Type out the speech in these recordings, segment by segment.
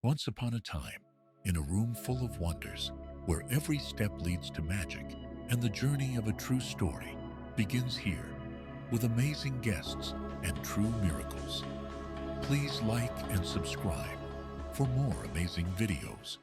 Once upon a time, in a room full of wonders, where every step leads to magic, and the journey of a true story begins here, with amazing guests and true miracles. Please like and subscribe for more amazing videos.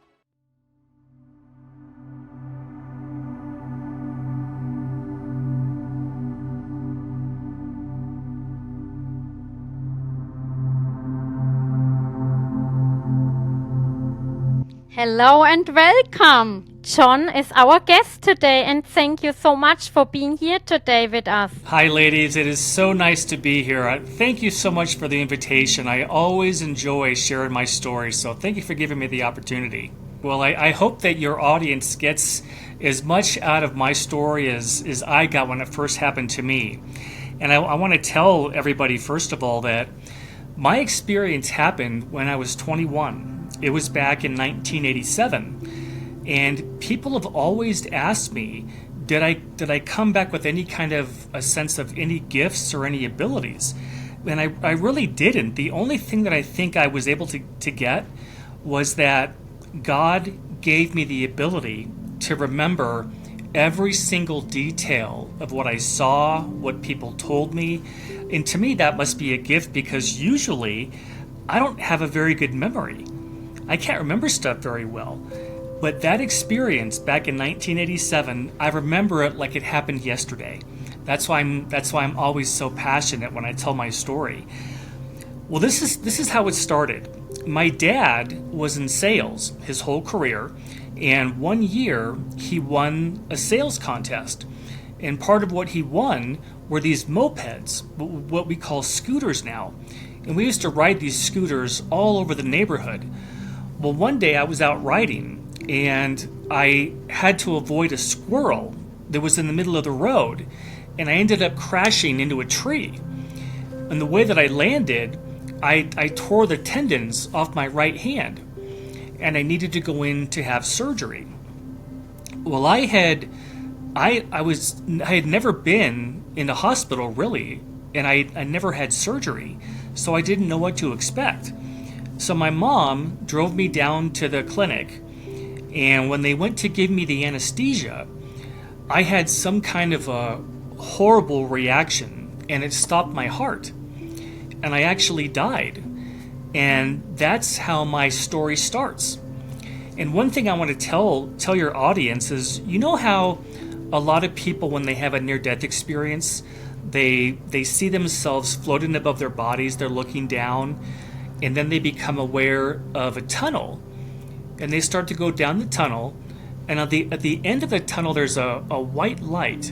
Hello and welcome! John is our guest today, and thank you so much for being here today with us. Hi, ladies. It is so nice to be here. Thank you so much for the invitation. I always enjoy sharing my story, so thank you for giving me the opportunity. Well, I hope that your audience gets as much out of my story as I got when it first happened to me. And I want to tell everybody, first of all, that my experience happened when I was 21. It was back in 1987. And people have always asked me, did I come back with any kind of a sense of any gifts or any abilities? And I really didn't. The only thing that I think I was able to get was that God gave me the ability to remember every single detail of what I saw, what people told me. And to me, that must be a gift, because usually I don't have a very good memory. I can't remember stuff very well. But that experience back in 1987, I remember it like it happened yesterday. That's why I'm always so passionate when I tell my story. Well, this is how it started. My dad was in sales his whole career, and one year he won a sales contest. And part of what he won were these mopeds, what we call scooters now. And we used to ride these scooters all over the neighborhood. Well, one day I was out riding, and I had to avoid a squirrel that was in the middle of the road, and I ended up crashing into a tree. And the way that I landed, I tore the tendons off my right hand, and I needed to go in to have surgery. Well, I had never been in a hospital really, and I never had surgery, so I didn't know what to expect. So my mom drove me down to the clinic, and when they went to give me the anesthesia, I had some kind of a horrible reaction, and it stopped my heart, and I actually died. And that's how my story starts. And one thing I want to tell your audience is, you know how a lot of people, when they have a near-death experience, they see themselves floating above their bodies, they're looking down, and then they become aware of a tunnel, and they start to go down the tunnel, and at the end of the tunnel there's a white light,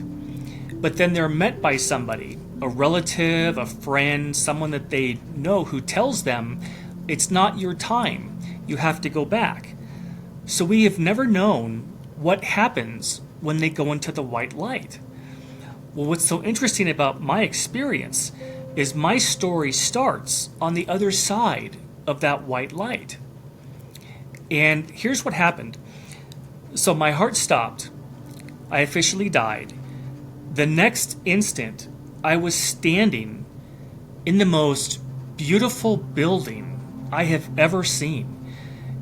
but then they're met by somebody, a relative, a friend, someone that they know, who tells them it's not your time, you have to go back. So we have never known what happens when they go into the white light. Well, what's so interesting about my experience is my story starts on the other side of that white light. And here's what happened. So my heart stopped. I officially died. The next instant, I was standing in the most beautiful building I have ever seen.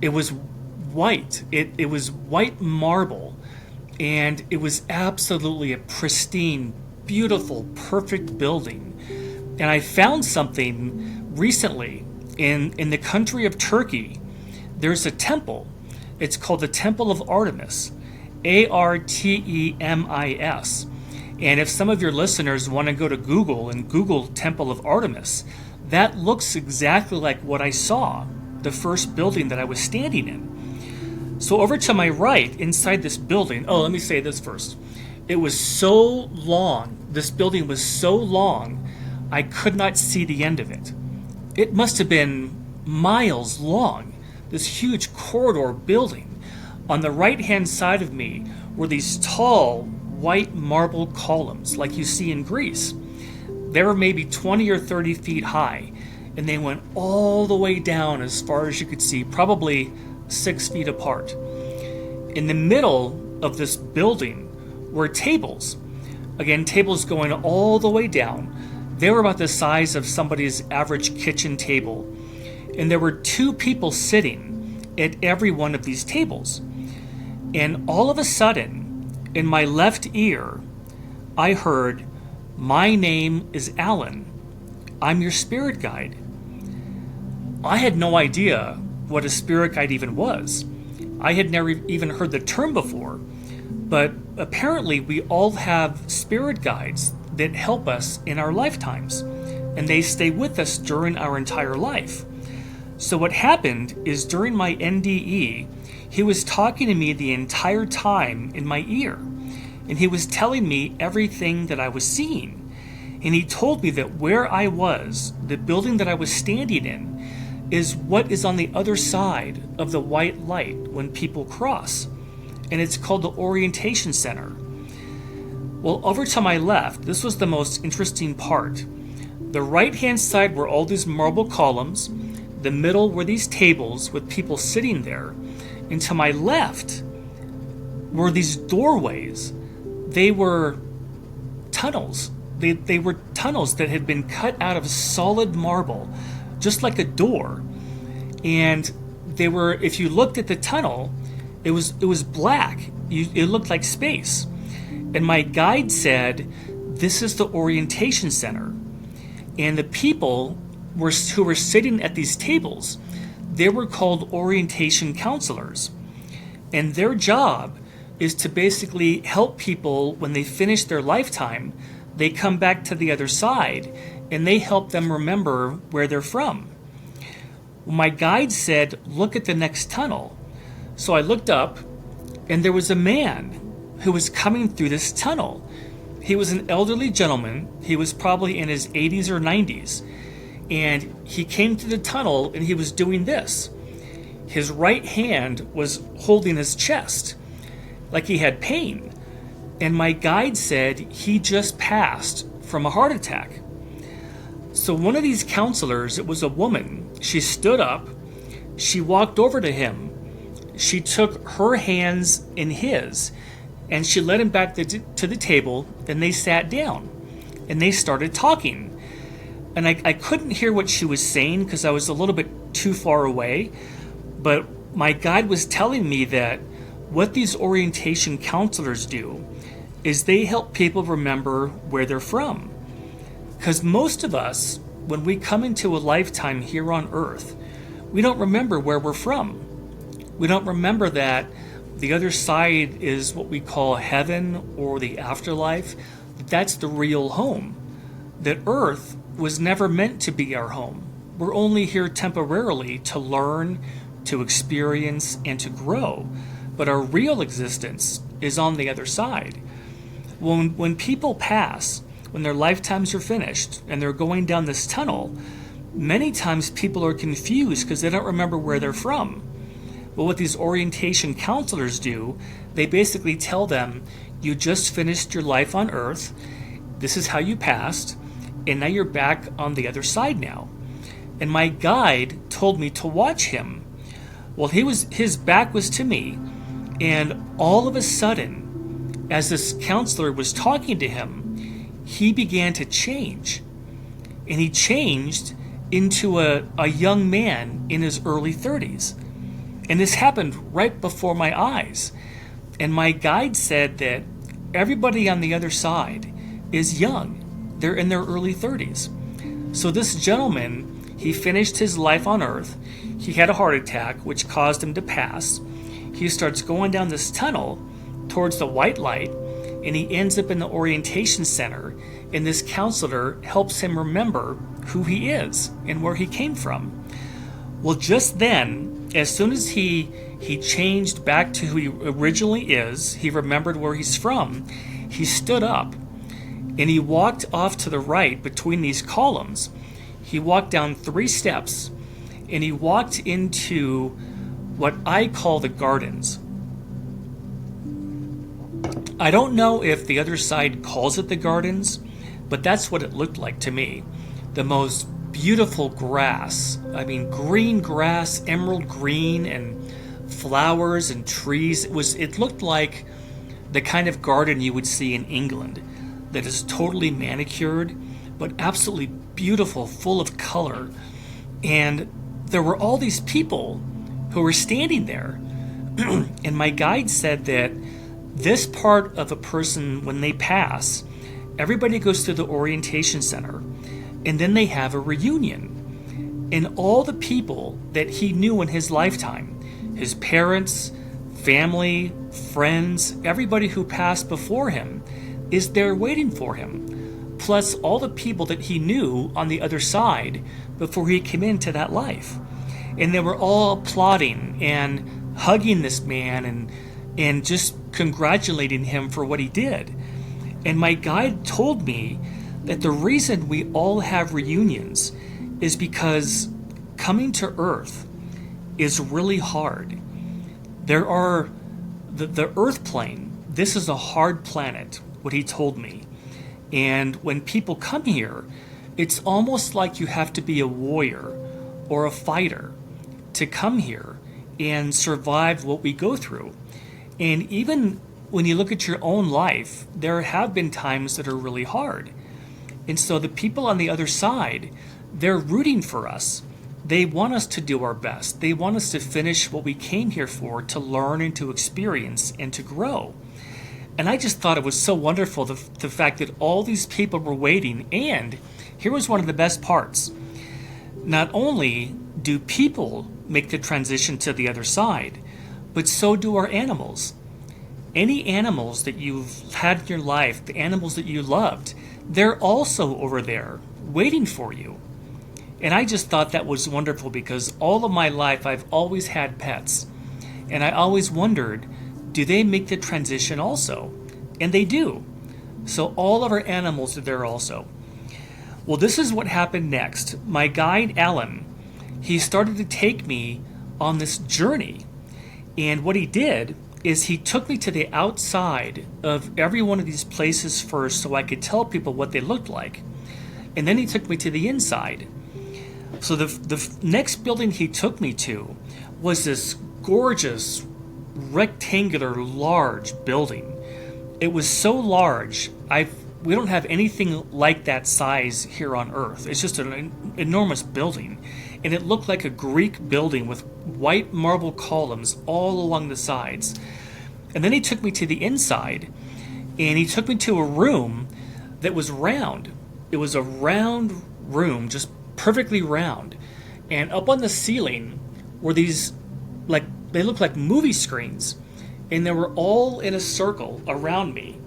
It was white. It was white marble, and it was absolutely a pristine, beautiful, perfect building. And I found something recently in the country of Turkey. There's a temple. It's called the Temple of Artemis, Artemis. And if some of your listeners want to go to Google and Google Temple of Artemis, that looks exactly like what I saw, the first building that I was standing in. So over to my right, inside this building, let me say this first. It was so long, this building was so long, I could not see the end of it. It must have been miles long, this huge corridor building. On the right-hand side of me were these tall, white marble columns like you see in Greece. They were maybe 20 or 30 feet high, and they went all the way down as far as you could see, probably 6 feet apart. In the middle of this building were tables. Again, tables going all the way down. They were about the size of somebody's average kitchen table. And there were two people sitting, at every one of these tables. And all of a sudden, in my left ear, I heard, "My name is Alan. I'm your spirit guide." I had no idea what a spirit guide even was. I had never even heard the term before, but apparently we all have spirit guides that help us in our lifetimes, and they stay with us during our entire life. So what happened is during my NDE, he was talking to me the entire time in my ear, and he was telling me everything that I was seeing. And he told me that where I was, the building that I was standing in, is what is on the other side of the white light when people cross. And it's called the Orientation Center. Well, over to my left, this was the most interesting part. The right-hand side were all these marble columns. The middle were these tables with people sitting there. And to my left were these doorways. They were tunnels. They were tunnels that had been cut out of solid marble, just like a door. And they were, if you looked at the tunnel, it was black. It looked like space. And my guide said, "This is the Orientation Center." And the people who were sitting at these tables, they were called orientation counselors. And their job is to basically help people when they finish their lifetime. They come back to the other side and they help them remember where they're from. Well, my guide said, "Look at the next tunnel." So I looked up and there was a man who was coming through this tunnel. He was an elderly gentleman. He was probably in his 80s or 90s. And he came to the tunnel and he was doing this. His right hand was holding his chest like he had pain. And my guide said he just passed from a heart attack. So one of these counselors, it was a woman, she stood up, she walked over to him, she took her hands in his, and she led him back to the table, and they sat down, and they started talking. And I couldn't hear what she was saying because I was a little bit too far away, but my guide was telling me that what these orientation counselors do is they help people remember where they're from. Because most of us, when we come into a lifetime here on Earth, we don't remember where we're from. We don't remember that the other side is what we call heaven or the afterlife. That's the real home. That Earth was never meant to be our home. We're only here temporarily to learn, to experience, and to grow. But our real existence is on the other side. When people pass, when their lifetimes are finished and they're going down this tunnel, many times people are confused because they don't remember where they're from. But what these orientation counselors do, they basically tell them, you just finished your life on Earth, this is how you passed, and now you're back on the other side now. And my guide told me to watch him. Well, his back was to me, and all of a sudden, as this counselor was talking to him, he began to change. And he changed into a young man in his early 30s. And this happened right before my eyes. And my guide said that everybody on the other side is young. They're in their early 30s. So this gentleman, he finished his life on Earth. He had a heart attack, which caused him to pass. He starts going down this tunnel towards the white light, and he ends up in the orientation center, and this counselor helps him remember who he is and where he came from. Well, just then, as soon as he changed back to who he originally is, he remembered where he's from, he stood up, and he walked off to the right between these columns. He walked down 3 steps, and he walked into what I call the gardens. I don't know if the other side calls it the gardens, but that's what it looked like to me. The most beautiful grass. I mean, green grass, emerald green, and flowers and trees. It looked like the kind of garden you would see in England that is totally manicured, but absolutely beautiful, full of color. And there were all these people who were standing there. And my guide said that this part of a person, when they pass, everybody goes to the orientation center, and then they have a reunion. And all the people that he knew in his lifetime, his parents, family, friends, everybody who passed before him, is there waiting for him. Plus all the people that he knew on the other side before he came into that life. And they were all applauding and hugging this man and just congratulating him for what he did. And my guide told me that the reason we all have reunions is because coming to Earth is really hard. There are the Earth plane, this is a hard planet, what he told me. And when people come here, it's almost like you have to be a warrior or a fighter to come here and survive what we go through. And even when you look at your own life, there have been times that are really hard. And so the people on the other side, they're rooting for us. They want us to do our best. They want us to finish what we came here for, to learn and to experience and to grow. And I just thought it was so wonderful, the fact that all these people were waiting. And here was one of the best parts. Not only do people make the transition to the other side, but so do our animals. Any animals that you've had in your life, the animals that you loved, they're also over there waiting for you. And I just thought that was wonderful, because all of my life I've always had pets. And I always wondered, do they make the transition also? And they do. So all of our animals are there also. Well, this is what happened next. My guide, Alan, he started to take me on this journey. And what he did is he took me to the outside of every one of these places first so I could tell people what they looked like. And then he took me to the inside. So the next building he took me to was this gorgeous, rectangular, large building. It was so large, we don't have anything like that size here on Earth. It's just an enormous building. And it looked like a Greek building with white marble columns all along the sides. And then he took me to the inside, and he took me to a room that was round. It was a round room, just perfectly round. And up on the ceiling were these, they looked like movie screens. And they were all in a circle around me.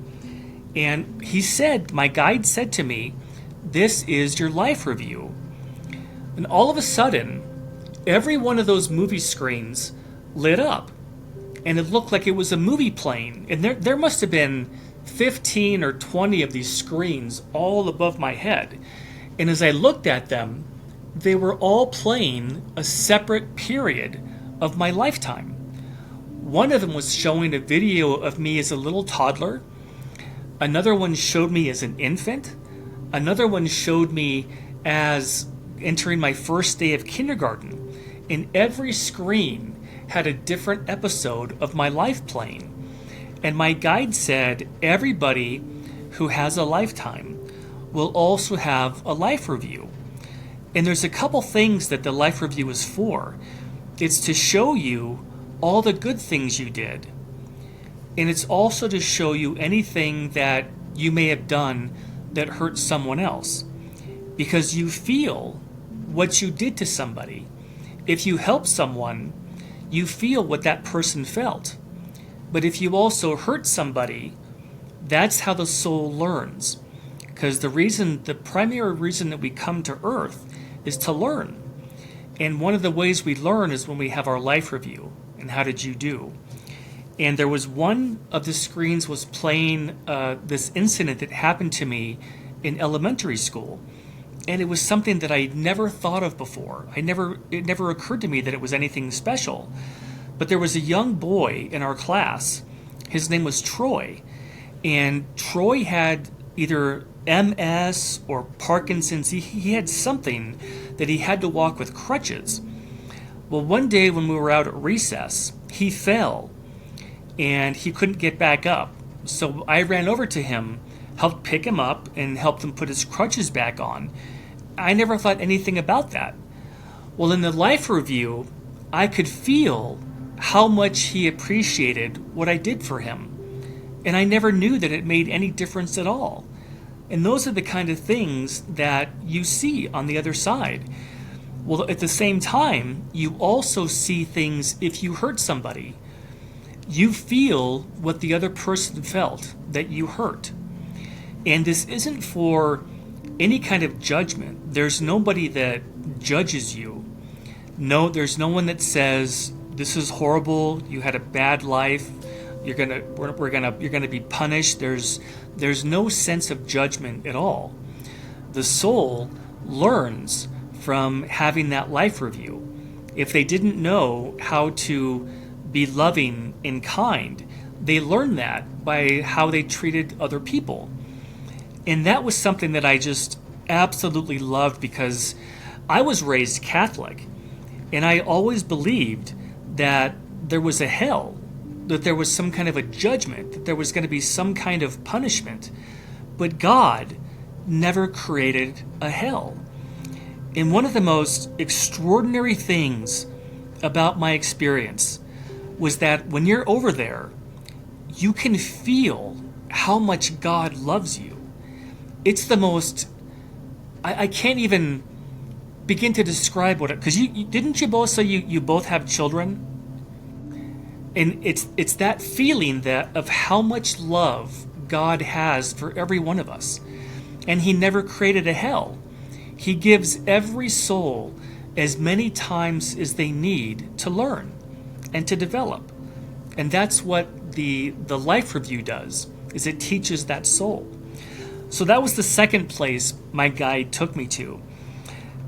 And he said, my guide said to me, "This is your life review." And all of a sudden, every one of those movie screens lit up. And it looked like it was a movie playing. And there must have been 15 or 20 of these screens all above my head. And as I looked at them, they were all playing a separate period of my lifetime. One of them was showing a video of me as a little toddler. Another one showed me as an infant. Another one showed me as entering my first day of kindergarten. And every screen had a different episode of my life playing. And my guide said everybody who has a lifetime will also have a life review. And there's a couple things that the life review is for. It's to show you all the good things you did. And it's also to show you anything that you may have done that hurt someone else. Because you feel what you did to somebody. If you help someone, you feel what that person felt. But if you also hurt somebody, that's how the soul learns. Because the primary reason that we come to Earth is to learn. And one of the ways we learn is when we have our life review. And how did you do? And there was one of the screens was playing this incident that happened to me in elementary school. And it was something that I never thought of before. It never occurred to me that it was anything special. But there was a young boy in our class. His name was Troy. And Troy had either MS or Parkinson's. He had something that he had to walk with crutches. Well, one day when we were out at recess, he fell. And he couldn't get back up. So I ran over to him, helped pick him up, and helped him put his crutches back on. I never thought anything about that. Well, in the life review, I could feel how much he appreciated what I did for him. And I never knew that it made any difference at all. And those are the kind of things that you see on the other side. Well, at the same time, you also see things if you hurt somebody. You feel what the other person felt that you hurt. And this isn't for any kind of judgment. There's nobody that judges you. No, there's no one that says, this is horrible, you had a bad life, you're gonna be punished. There's no sense of judgment at all. The soul learns from having that life review. If they didn't know how to be loving and kind, they learned that by how they treated other people. And that was something that I just absolutely loved, because I was raised Catholic, and I always believed that there was a hell, that there was some kind of a judgment, that there was going to be some kind of punishment. But God never created a hell. And one of the most extraordinary things about my experience was that when you're over there, you can feel how much God loves you. It's the most, I can't even begin to describe what it, because you didn't you both say you both have children? And it's that feeling that of how much love God has for every one of us. And he never created a hell. He gives every soul as many times as they need to learn and to develop. And that's what the life review does, is it teaches that soul. So that was the second place my guide took me to.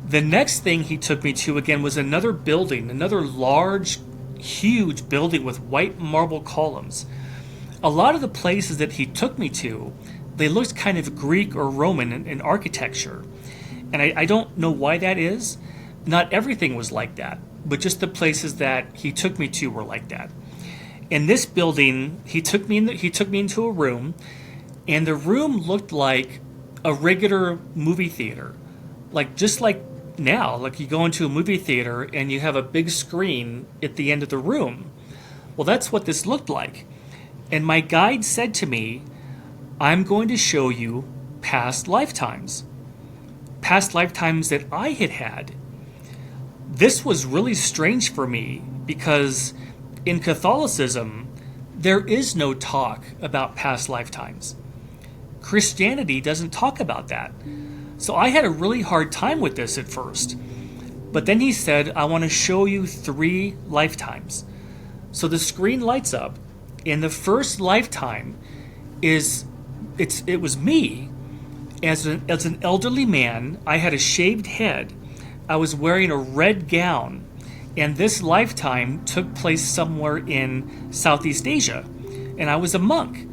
The next thing he took me to, again, was another building, another large, huge building with white marble columns. A lot of the places that he took me to, they looked kind of Greek or Roman in architecture. And I don't know why that is. Not everything was like that, but just the places that he took me to were like that. In this building, he took me into a room, and the room looked like a regular movie theater. Just like now, like you go into a movie theater and you have a big screen at the end of the room. Well, that's what this looked like. And my guide said to me, I'm going to show you past lifetimes that I had had. This was really strange for me, because in Catholicism, there is no talk about past lifetimes. Christianity doesn't talk about that. So I had a really hard time with this at first. But then he said, I want to show you 3 lifetimes. So the screen lights up, and the first lifetime it was me as an elderly man. I had a shaved head. I was wearing a red gown, and this lifetime took place somewhere in Southeast Asia, and I was a monk.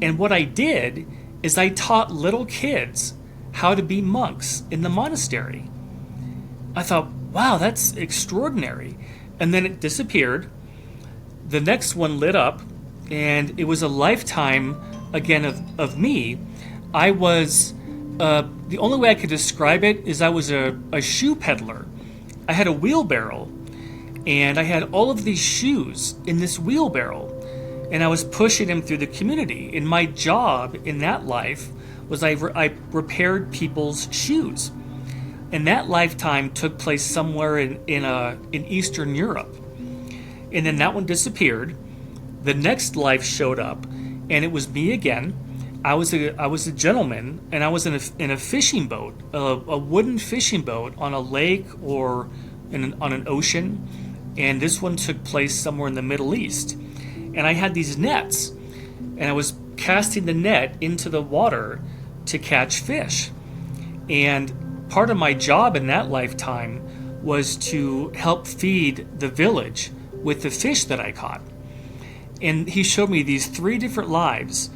And what I did is I taught little kids how to be monks in the monastery. I thought, wow, that's extraordinary. And then it disappeared. The next one lit up, and it was a lifetime again of me. I was the only way I could describe it is I was a shoe peddler. I had a wheelbarrow, and I had all of these shoes in this wheelbarrow, and I was pushing them through the community. And my job in that life was I repaired people's shoes. And that lifetime took place somewhere in Eastern Europe. And then that one disappeared. The next life showed up, and it was me again. I was a gentleman, and I was in a fishing boat, a wooden fishing boat on a lake or on an ocean. And this one took place somewhere in the Middle East. And I had these nets, and I was casting the net into the water to catch fish. And part of my job in that lifetime was to help feed the village with the fish that I caught. And he showed me these 3 different lives,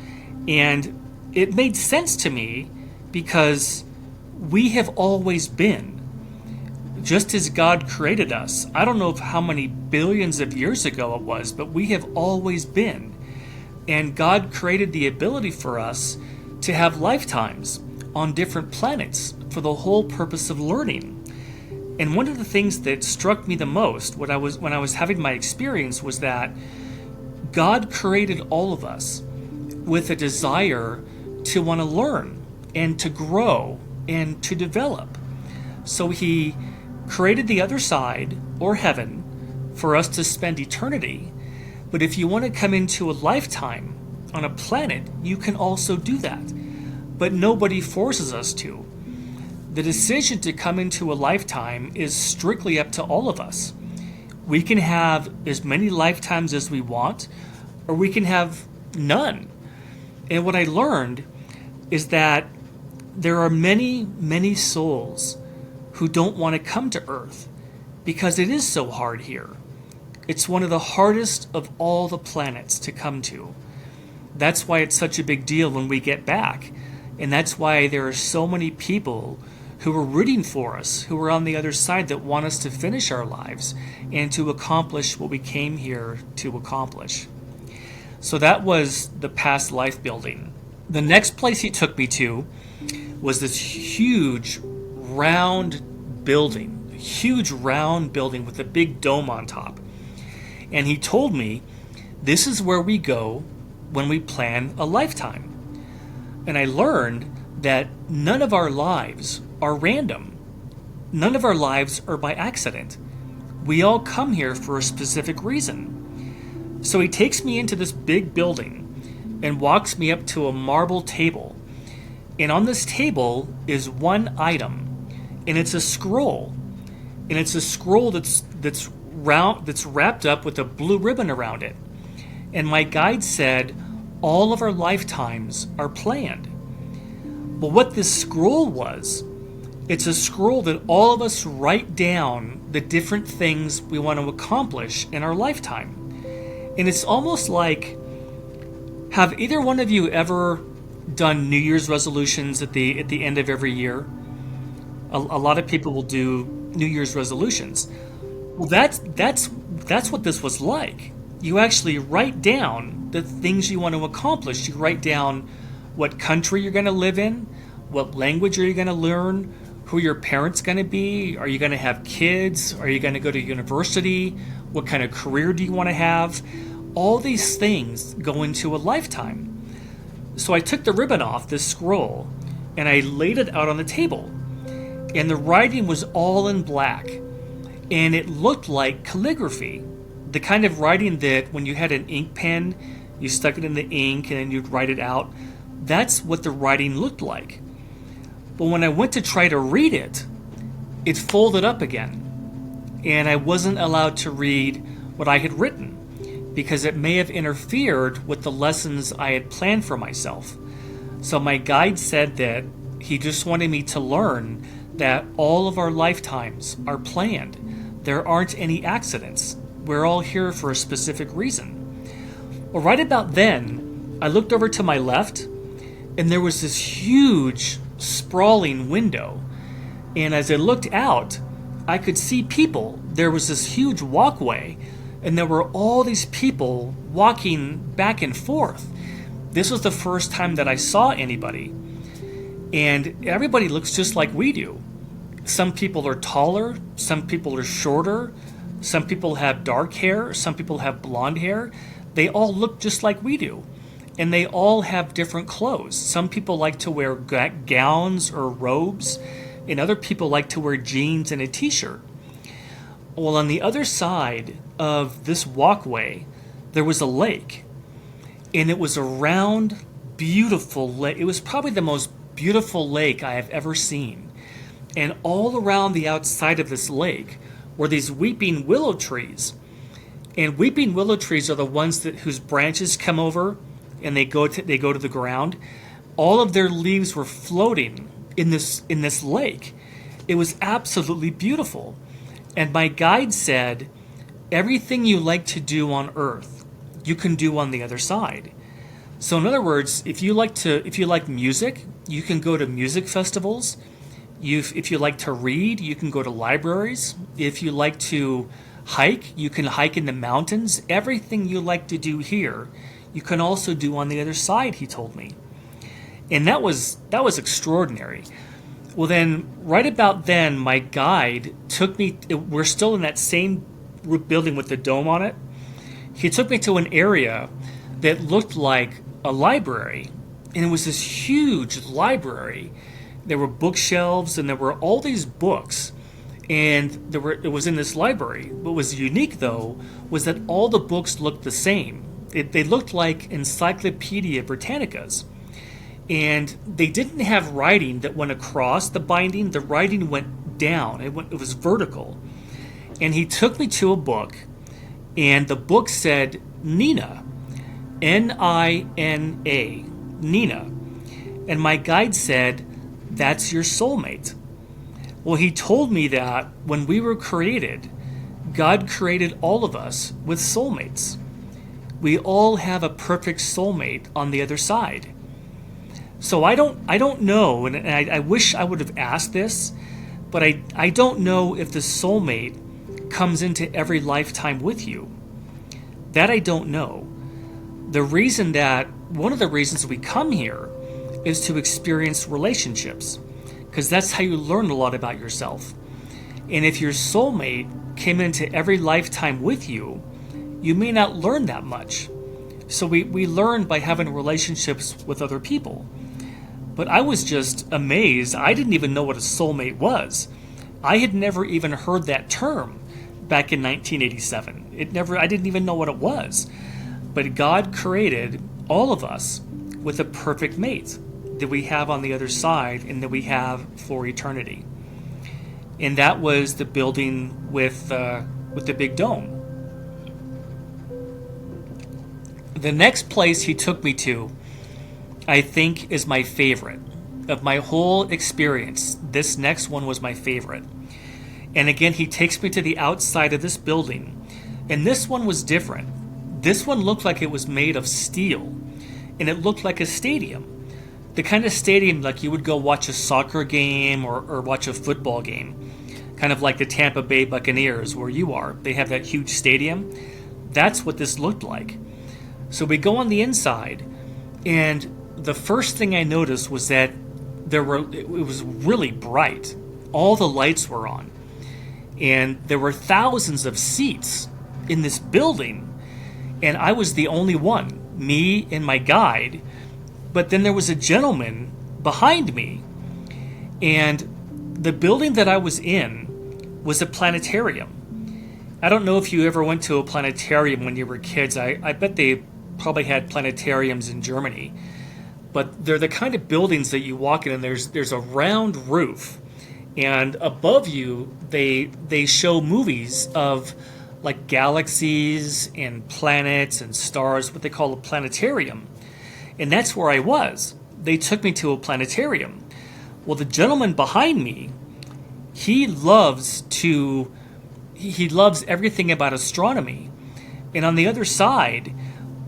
and it made sense to me, because we have always been. Just as God created us, I don't know how many billions of years ago it was, but we have always been. And God created the ability for us to have lifetimes on different planets for the whole purpose of learning. And one of the things that struck me the most when I was having my experience was that God created all of us with a desire to want to learn and to grow and to develop. So he created the other side, or heaven, for us to spend eternity. But if you want to come into a lifetime on a planet, you can also do that. But nobody forces us to. The decision to come into a lifetime is strictly up to all of us. We can have as many lifetimes as we want, or we can have none. And what I learned is that there are many, many souls who don't want to come to Earth because it is so hard here. It's one of the hardest of all the planets to come to. That's why it's such a big deal when we get back. And that's why there are so many people who are rooting for us, who are on the other side, that want us to finish our lives and to accomplish what we came here to accomplish. So that was the past life building. The next place he took me to was this huge round building with a big dome on top. And he told me, this is where we go when we plan a lifetime. And I learned that none of our lives are random. None of our lives are by accident. We all come here for a specific reason. So he takes me into this big building and walks me up to a marble table. And on this table is one item, and it's a scroll. And it's a scroll that's wrapped up with a blue ribbon around it. And my guide said, all of our lifetimes are planned. But what this scroll was, it's a scroll that all of us write down the different things we want to accomplish in our lifetime. And it's almost like, have either one of you ever done New Year's resolutions at the end of every year? A lot of people will do New Year's resolutions. Well, that's what this was like. You actually write down the things you want to accomplish. You write down what country you're going to live in, what language are you going to learn, who your parents going to be, are you going to have kids, are you going to go to university, what kind of career do you want to have. All these things go into a lifetime. So I took the ribbon off this scroll and I laid it out on the table. And the writing was all in black. And it looked like calligraphy. The kind of writing that when you had an ink pen, you stuck it in the ink and then you'd write it out. That's what the writing looked like. But when I went to try to read it, it folded up again. And I wasn't allowed to read what I had written because it may have interfered with the lessons I had planned for myself. So my guide said that he just wanted me to learn that all of our lifetimes are planned. There aren't any accidents. We're all here for a specific reason. Well, right about then, I looked over to my left, and there was this huge, sprawling window. And as I looked out, I could see people. There was this huge walkway, and there were all these people walking back and forth. This was the first time that I saw anybody. And everybody looks just like we do. Some people are taller, some people are shorter, some people have dark hair, some people have blonde hair. They all look just like we do. And they all have different clothes. Some people like to wear gowns or robes, and other people like to wear jeans and a t-shirt. Well, on the other side of this walkway, there was a lake. And it was a round, beautiful lake. It was probably the most beautiful lake I have ever seen. And all around the outside of this lake were these weeping willow trees. And weeping willow trees are the ones whose branches come over and they go to the ground. All of their leaves were floating in this lake. It was absolutely beautiful. And my guide said, everything you like to do on Earth, you can do on the other side. So in other words, if you like music, you can go to music festivals. If you like to read, you can go to libraries. If you like to hike, you can hike in the mountains. Everything you like to do here, you can also do on the other side, he told me. And that was extraordinary. Well, then, right about then, my guide took me. We're still in that same building with the dome on it. He took me to an area that looked like a library, and it was this huge library. There were bookshelves, and there were all these books, and it was in this library. What was unique, though, was that all the books looked the same. They looked like Encyclopedia Britannicas. And they didn't have writing that went across the binding. The writing went down. It was vertical. And he took me to a book, and the book said Nina, Nina, Nina. And my guide said, that's your soulmate. Well, he told me that when we were created, God created all of us with soulmates. We all have a perfect soulmate on the other side. So I don't know, and I wish I would have asked this, but I don't know if the soulmate comes into every lifetime with you. That I don't know. One of the reasons we come here is to experience relationships, because that's how you learn a lot about yourself. And if your soulmate came into every lifetime with you, you may not learn that much. So we learn by having relationships with other people. But I was just amazed. I didn't even know what a soulmate was. I had never even heard that term back in 1987. I didn't even know what it was. But God created all of us with a perfect mate that we have on the other side and that we have for eternity. And that was the building with the big dome. The next place he took me to, I think, is my favorite. Of my whole experience, this next one was my favorite. And again, he takes me to the outside of this building. And this one was different. This one looked like it was made of steel. And it looked like a stadium. The kind of stadium like you would go watch a soccer game or watch a football game. Kind of like the Tampa Bay Buccaneers where you are. They have that huge stadium. That's what this looked like. So we go on the inside, and the first thing I noticed was that it was really bright. All the lights were on. And there were thousands of seats in this building. And I was the only one, me and my guide. But then there was a gentleman behind me. And the building that I was in was a planetarium. I don't know if you ever went to a planetarium when you were kids. I bet they probably had planetariums in Germany. But they're the kind of buildings that you walk in and there's a round roof. And above you, they show movies of like galaxies and planets and stars, what they call a planetarium. And that's where I was. They took me to a planetarium. Well, the gentleman behind me, he loves everything about astronomy. And on the other side,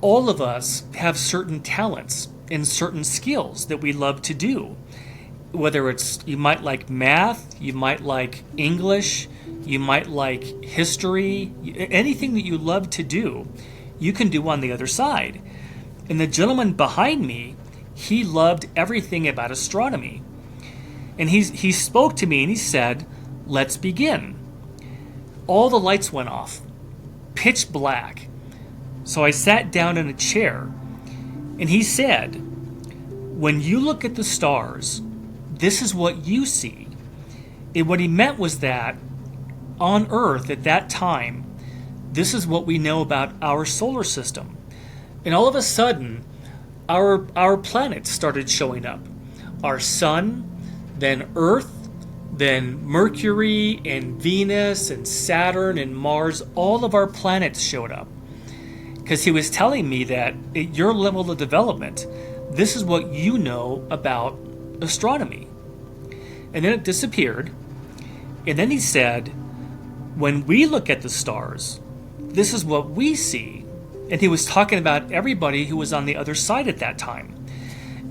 all of us have certain talents and certain skills that we love to do. Whether it's, you might like math, you might like English, you might like history, anything that you love to do, you can do on the other side. And the gentleman behind me, he loved everything about astronomy. And he spoke to me and he said, let's begin. All the lights went off, pitch black. So I sat down in a chair, and he said, when you look at the stars, this is what you see. And what he meant was that on Earth at that time, this is what we know about our solar system. And all of a sudden, our planets started showing up. Our sun, then Earth, then Mercury and Venus and Saturn and Mars, all of our planets showed up. Because he was telling me that at your level of development, this is what you know about astronomy. And then it disappeared. And then he said, when we look at the stars, this is what we see. And he was talking about everybody who was on the other side at that time.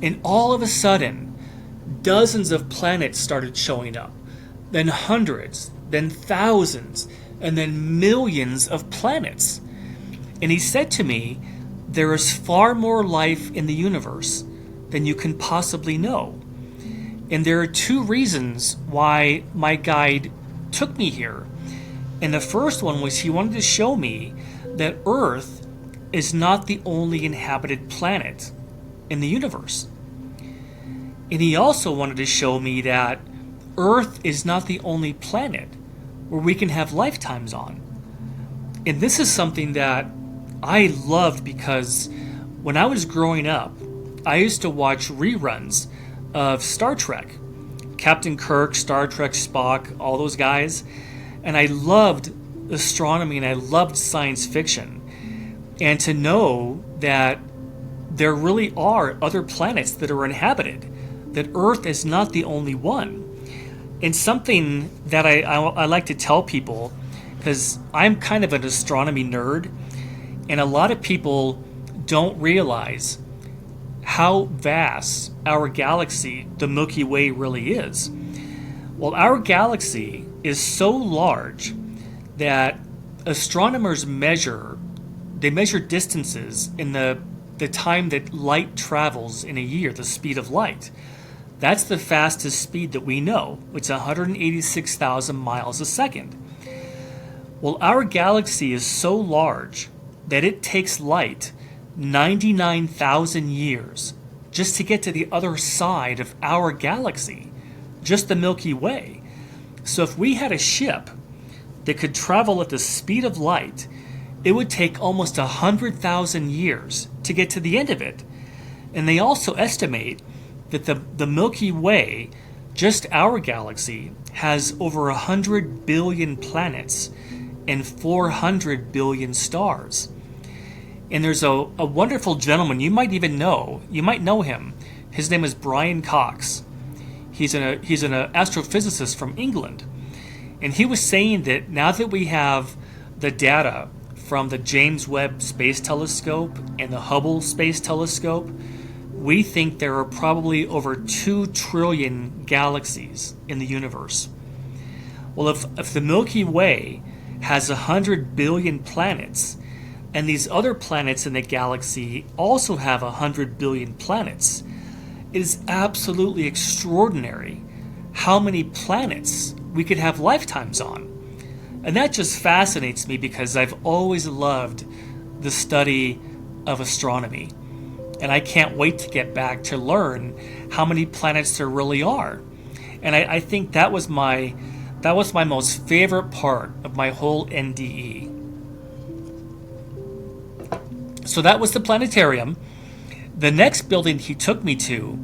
And all of a sudden, dozens of planets started showing up. Then hundreds, then thousands, and then millions of planets. And he said to me, there is far more life in the universe than you can possibly know. And there are two reasons why my guide took me here. And the first one was he wanted to show me that Earth is not the only inhabited planet in the universe. And he also wanted to show me that Earth is not the only planet where we can have lifetimes on. And this is something that I loved because when I was growing up, I used to watch reruns of Star Trek. Captain Kirk, Star Trek, Spock, all those guys. And I loved astronomy and I loved science fiction. And to know that there really are other planets that are inhabited, that Earth is not the only one. And something that I like to tell people, because I'm kind of an astronomy nerd, and a lot of people don't realize how vast our galaxy, the Milky Way, really is. Well, our galaxy is so large that astronomers measure distances in the time that light travels in a year, the speed of light. That's the fastest speed that we know. It's 186,000 miles a second. Well, our galaxy is so large that it takes light 99,000 years just to get to the other side of our galaxy, just the Milky Way. So if we had a ship that could travel at the speed of light, it would take almost 100,000 years to get to the end of it. And they also estimate that the Milky Way, just our galaxy, has over 100 billion planets and 400 billion stars. And there's a wonderful gentleman you might know him. His name is Brian Cox. He's an astrophysicist from England. And he was saying that now that we have the data from the James Webb Space Telescope and the Hubble Space Telescope, we think there are probably over 2 trillion galaxies in the universe. Well, if the Milky Way has 100 billion planets, and these other planets in the galaxy also have 100 billion planets, it is absolutely extraordinary how many planets we could have lifetimes on. And that just fascinates me because I've always loved the study of astronomy. And I can't wait to get back to learn how many planets there really are. And I think that was my most favorite part of my whole NDE. So that was the planetarium. The next building he took me to,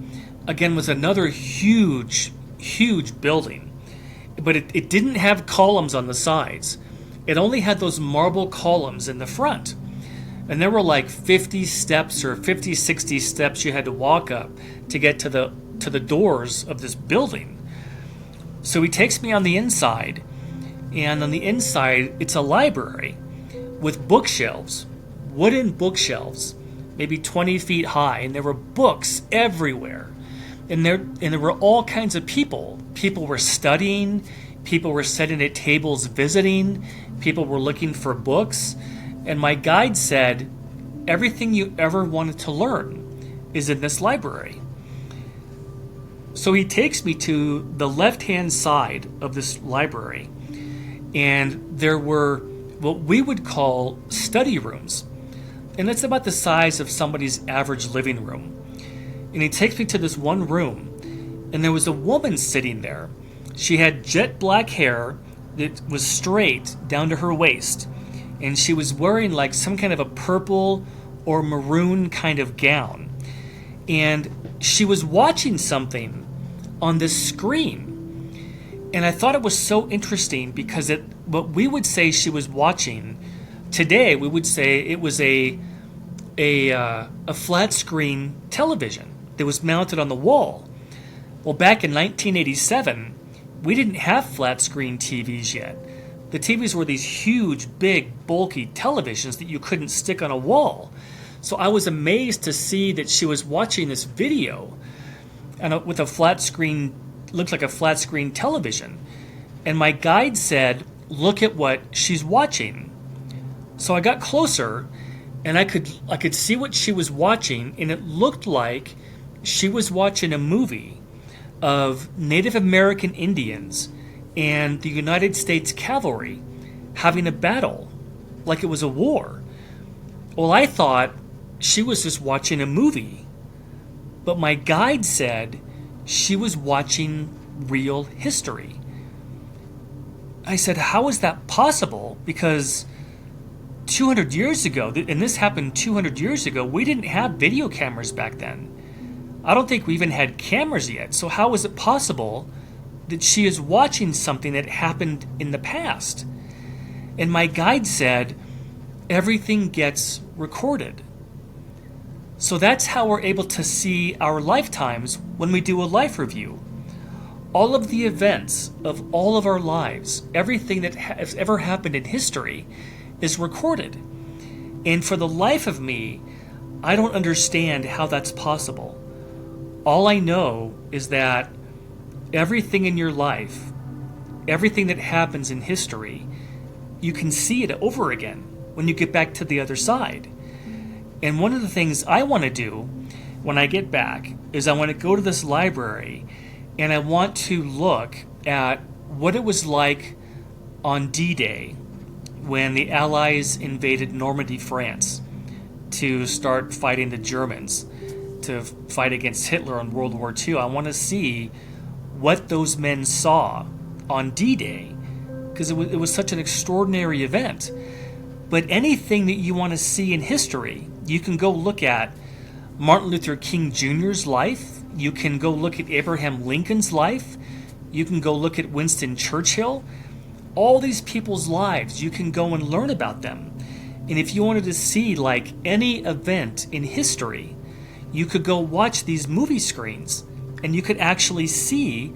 again, was another huge building. But it didn't have columns on the sides. It only had those marble columns in the front. And there were like 50 steps or 50, 60 steps you had to walk up to get to the doors of this building. So he takes me on the inside, and on the inside it's a library with bookshelves, wooden bookshelves, maybe 20 feet high, and there were books everywhere. And there were all kinds of people. People were studying, people were sitting at tables visiting, people were looking for books. And my guide said, everything you ever wanted to learn is in this library. So he takes me to the left-hand side of this library, and there were what we would call study rooms. And it's about the size of somebody's average living room. And he takes me to this one room, and there was a woman sitting there. She had jet black hair that was straight down to her waist, and she was wearing like some kind of a purple or maroon kind of gown. And she was watching something on this screen. And I thought it was so interesting because what we would say she was watching today, we would say it was a flat screen television that was mounted on the wall. Well, back in 1987, we didn't have flat screen TVs yet. The TVs were these huge, big, bulky televisions that you couldn't stick on a wall. So I was amazed to see that she was watching this video and with a flat screen, looked like a flat screen television. And my guide said, look at what she's watching. So I got closer, and I could see what she was watching, and it looked like she was watching a movie of Native American Indians and the United States Cavalry having a battle like it was a war. Well, I thought she was just watching a movie, but my guide said she was watching real history. I said, how is that possible? Because 200 years ago, and this happened 200 years ago, we didn't have video cameras back then. I don't think we even had cameras yet. So how is it possible that she is watching something that happened in the past? And my guide said, everything gets recorded. So that's how we're able to see our lifetimes when we do a life review. All of the events of all of our lives, everything that has ever happened in history, is recorded. And for the life of me, I don't understand how that's possible. All I know is that everything in your life, everything that happens in history, you can see it over again when you get back to the other side. And one of the things I want to do when I get back is I want to go to this library and I want to look at what it was like on D-Day when the Allies invaded Normandy, France, to start fighting the Germans, to fight against Hitler in World War II. I want to see what those men saw on D-Day, because it was such an extraordinary event. But anything that you want to see in history, you can go look at Martin Luther King Jr.'s life. You can go look at Abraham Lincoln's life. You can go look at Winston Churchill. All these people's lives, you can go and learn about them. And if you wanted to see like any event in history, you could go watch these movie screens and you could actually see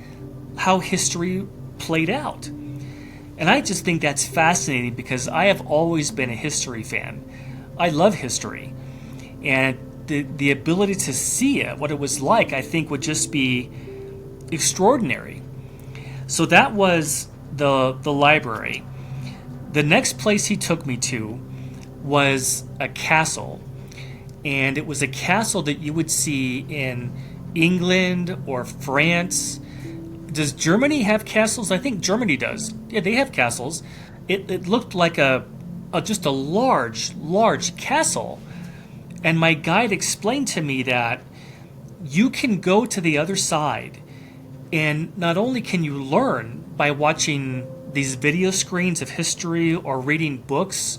how history played out. And I just think that's fascinating because I have always been a history fan. I love history. And the ability to see it, what it was like, I think would just be extraordinary. So that was the library. The next place he took me to was a castle. And it was a castle that you would see in England or France. Does Germany have castles? I think Germany does. Yeah, they have castles. It looked like just a large castle. And my guide explained to me that you can go to the other side, and not only can you learn by watching these video screens of history or reading books,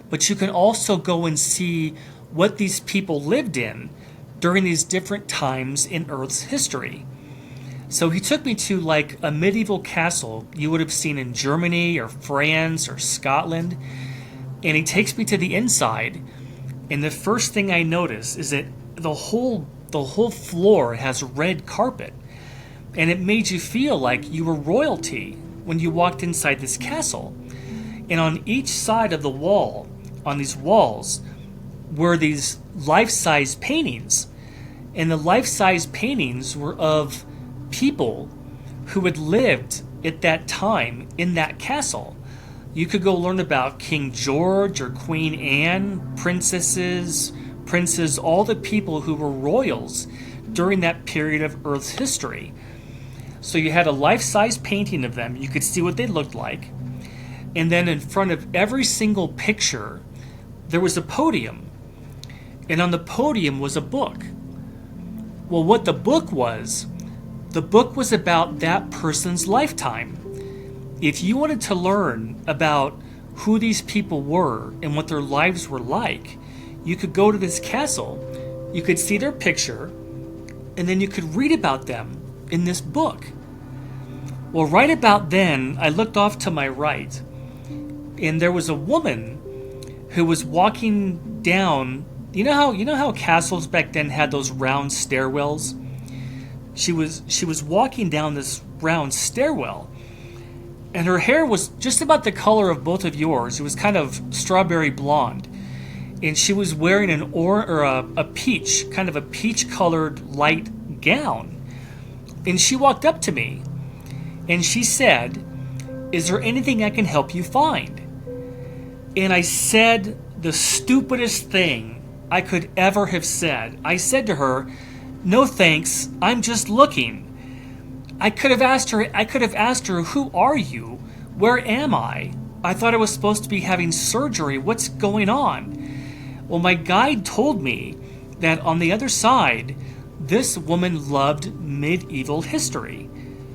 but you can also go and see what these people lived in during these different times in Earth's history. So he took me to like a medieval castle you would have seen in Germany or France or Scotland, and he takes me to the inside. And the first thing I notice is that the whole floor has red carpet. And it made you feel like you were royalty when you walked inside this castle. And on each side of the wall, on these walls, were these life-size paintings. And the life-size paintings were of people who had lived at that time in that castle. You could go learn about King George or Queen Anne, princes, all the people who were royals during that period of Earth's history. So you had a life-size painting of them. You could see what they looked like. And then in front of every single picture, there was a podium. And on the podium was a book. Well, what the book was about that person's lifetime. If you wanted to learn about who these people were and what their lives were like, you could go to this castle, you could see their picture, and then you could read about them in this book. Well, right about then, I looked off to my right, and there was a woman who was walking down. You know how castles back then had those round stairwells? She was walking down this round stairwell. And her hair was just about the color of both of yours. It was kind of strawberry blonde. And she was wearing a peach-colored light gown. And she walked up to me. And she said, "Is there anything I can help you find?" And I said the stupidest thing I could ever have said. I said to her, "No thanks, I'm just looking." I could have asked her, who are you? Where am I? I thought I was supposed to be having surgery. What's going on? Well, my guide told me that on the other side, this woman loved medieval history.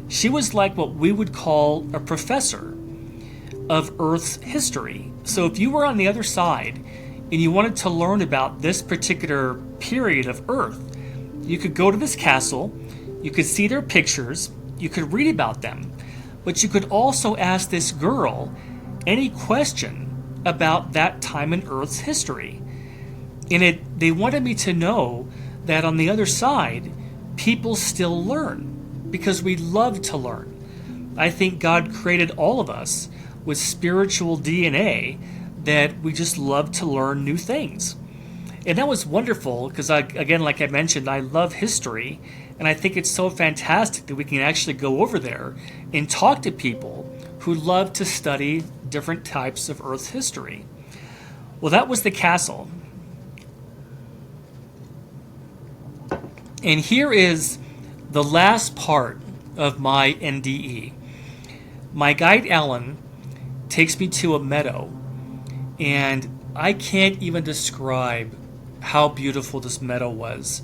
She was like what we would call a professor of Earth's history. So if you were on the other side and you wanted to learn about this particular period of Earth, you could go to this castle, you could see their pictures, you could read about them, but you could also ask this girl any question about that time in Earth's history. And they wanted me to know that on the other side, people still learn, because we love to learn. I think God created all of us with spiritual DNA that we just love to learn new things. And that was wonderful because, again, like I mentioned, I love history, and I think it's so fantastic that we can actually go over there and talk to people who love to study different types of Earth's history. Well, that was the castle. And here is the last part of my NDE. My guide, Alan, takes me to a meadow, and I can't even describe how beautiful this meadow was.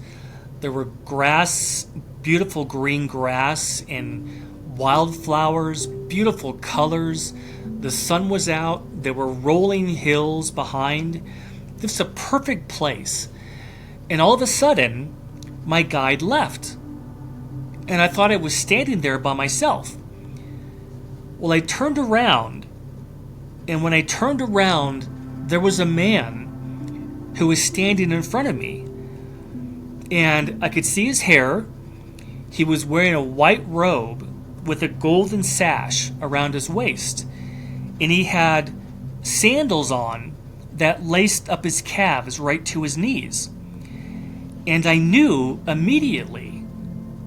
There were grass, beautiful green grass, and wildflowers, beautiful colors. The sun was out. There were rolling hills behind. This was a perfect place. And all of a sudden, my guide left. And I thought I was standing there by myself. Well, I turned around, and when I turned around, there was a man who was standing in front of me. And I could see his hair. He was wearing a white robe with a golden sash around his waist. And he had sandals on that laced up his calves right to his knees. And I knew immediately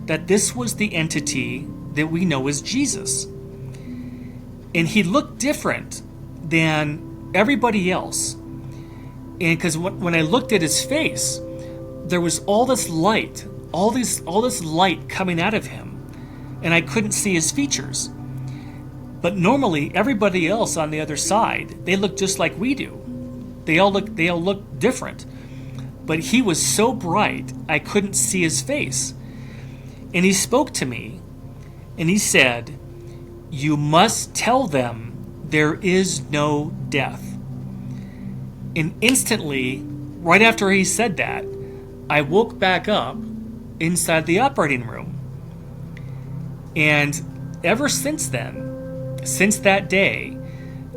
that this was the entity that we know as Jesus. And he looked different than everybody else. And because when I looked at his face, there was all this light, all this light coming out of him, and I couldn't see his features. But normally, everybody else on the other side, they look just like we do. They all look different. But he was so bright, I couldn't see his face. And he spoke to me, and he said, "You must tell them there is no death." And instantly, right after he said that, I woke back up inside the operating room. And ever since then, since that day,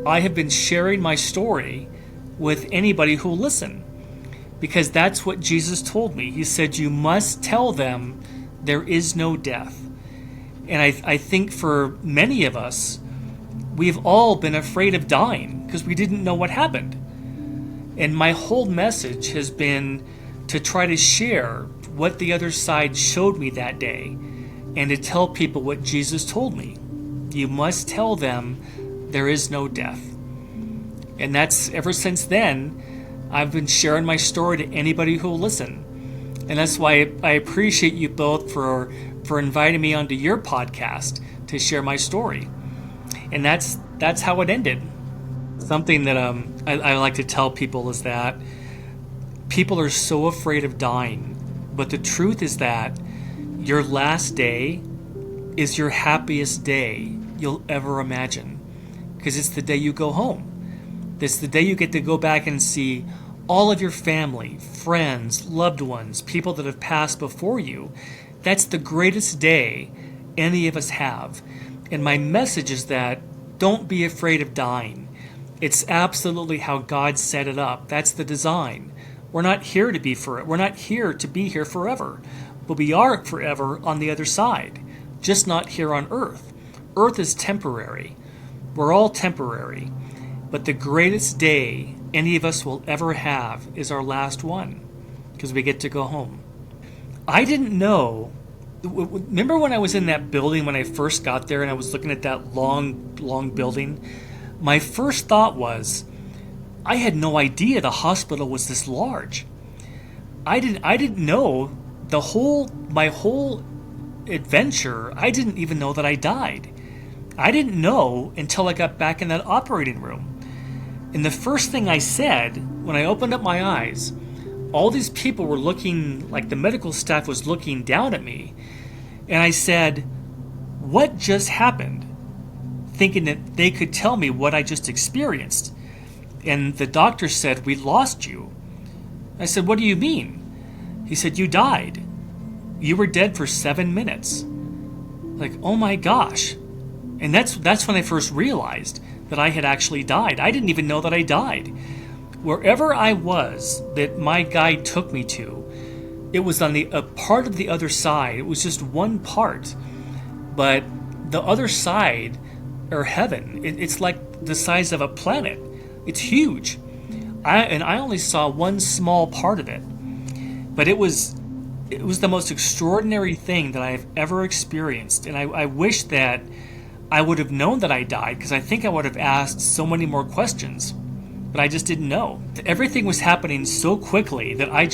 I have been sharing my story with anybody who will listen. Because that's what Jesus told me. He said, you must tell them there is no death. And I think for many of us, we've all been afraid of dying because we didn't know what happened. And my whole message has been to try to share what the other side showed me that day and to tell people what Jesus told me. You must tell them there is no death. And that's ever since then, I've been sharing my story to anybody who will listen. And that's why I appreciate you both for inviting me onto your podcast to share my story. And that's how it ended. Something that I like to tell people is that people are so afraid of dying, but the truth is that your last day is your happiest day you'll ever imagine, because it's the day you go home. It's the day you get to go back and see all of your family, friends, loved ones, people that have passed before you. That's the greatest day any of us have. And my message is that don't be afraid of dying. It's absolutely how God set it up. That's the design. We're not here to be We're not here to be here forever, but we are forever on the other side, just not here on Earth. Earth is temporary. We're all temporary, but the greatest day any of us will ever have is our last one, because we get to go home. I didn't know. Remember when I was in that building when I first got there and I was looking at that long building? My first thought was, I had no idea the hospital was this large. I didn't know my whole adventure, I didn't even know that I died. I didn't know until I got back in that operating room. And the first thing I said when I opened up my eyes, all these people were looking, like the medical staff was looking down at me. And I said, "What just happened?" Thinking that they could tell me what I just experienced. And the doctor said, "We lost you." I said, "What do you mean?" He said, "You died. You were dead for 7 minutes." Like, oh my gosh. And that's when I first realized that I had actually died. I didn't even know that I died. Wherever I was that my guide took me to, it was on a part of the other side. It was just one part. But the other side, or heaven, it's like the size of a planet. It's huge. I only saw one small part of it. But it was the most extraordinary thing that I have ever experienced. And I wish that I would have known that I died, because I think I would have asked so many more questions. But I just didn't know. Everything was happening so quickly that I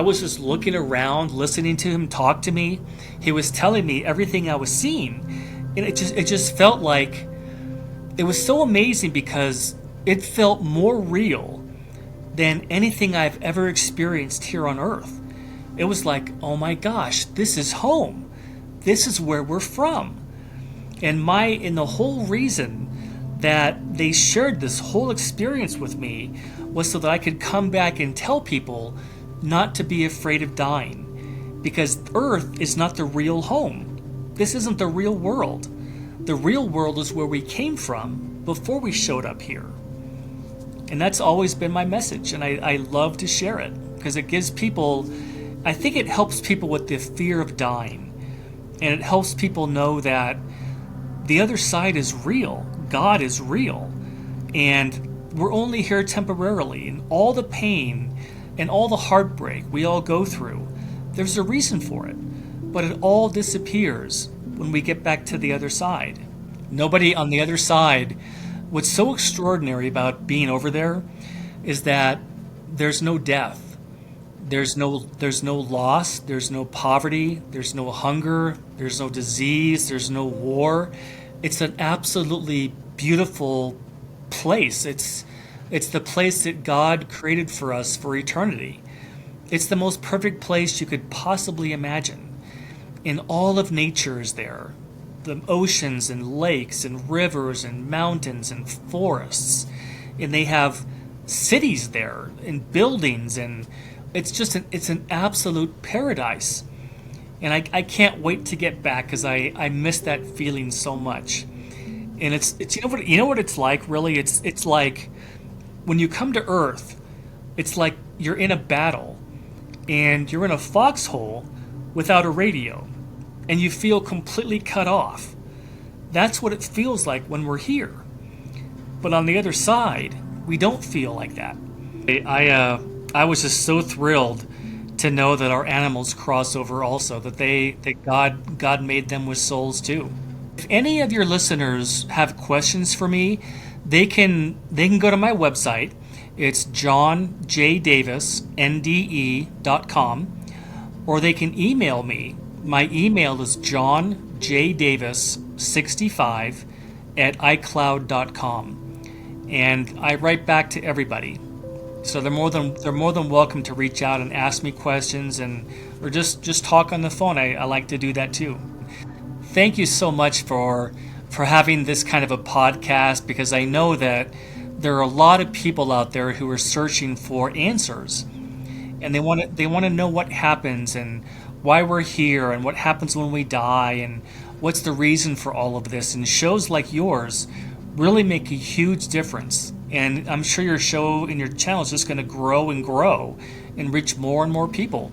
was just looking around, listening to him talk to me. He was telling me everything I was seeing. And it just felt like, it was so amazing because it felt more real than anything I've ever experienced here on Earth. It was like, oh my gosh, this is home. This is where we're from. And the whole reason that they shared this whole experience with me was so that I could come back and tell people not to be afraid of dying. Because Earth is not the real home. This isn't the real world. The real world is where we came from before we showed up here. And that's always been my message, and I love to share it, because it gives people, I think it helps people with the fear of dying. And it helps people know that the other side is real. God is real. And we're only here temporarily. And all the pain and all the heartbreak we all go through, there's a reason for it. But it all disappears when we get back to the other side. Nobody on the other side, what's so extraordinary about being over there is that there's no death. There's no loss, there's no poverty, there's no hunger, there's no disease, there's no war. It's an absolutely beautiful place. It's the place that God created for us for eternity. It's the most perfect place you could possibly imagine. And all of nature is there. The oceans and lakes and rivers and mountains and forests. And they have cities there and buildings, and it's an absolute paradise. And I can't wait to get back, because I miss that feeling so much. And it's you know what it's like, really? It's like when you come to Earth, it's like you're in a battle and you're in a foxhole without a radio, and you feel completely cut off. That's what it feels like when we're here. But on the other side, we don't feel like that. I was just so thrilled to know that our animals cross over also, that God made them with souls too. If any of your listeners have questions for me, they can go to my website. It's johnjdavisnde.com, or they can email me. My email is johnjdavis65@icloud.com, and I write back to everybody. So they're more than welcome to reach out and ask me questions, or just talk on the phone. I like to do that too. Thank you so much for having this kind of a podcast, because I know that there are a lot of people out there who are searching for answers, and they want to know what happens and why we're here and what happens when we die and what's the reason for all of this. And shows like yours really make a huge difference. And I'm sure your show and your channel is just going to grow and grow and reach more and more people.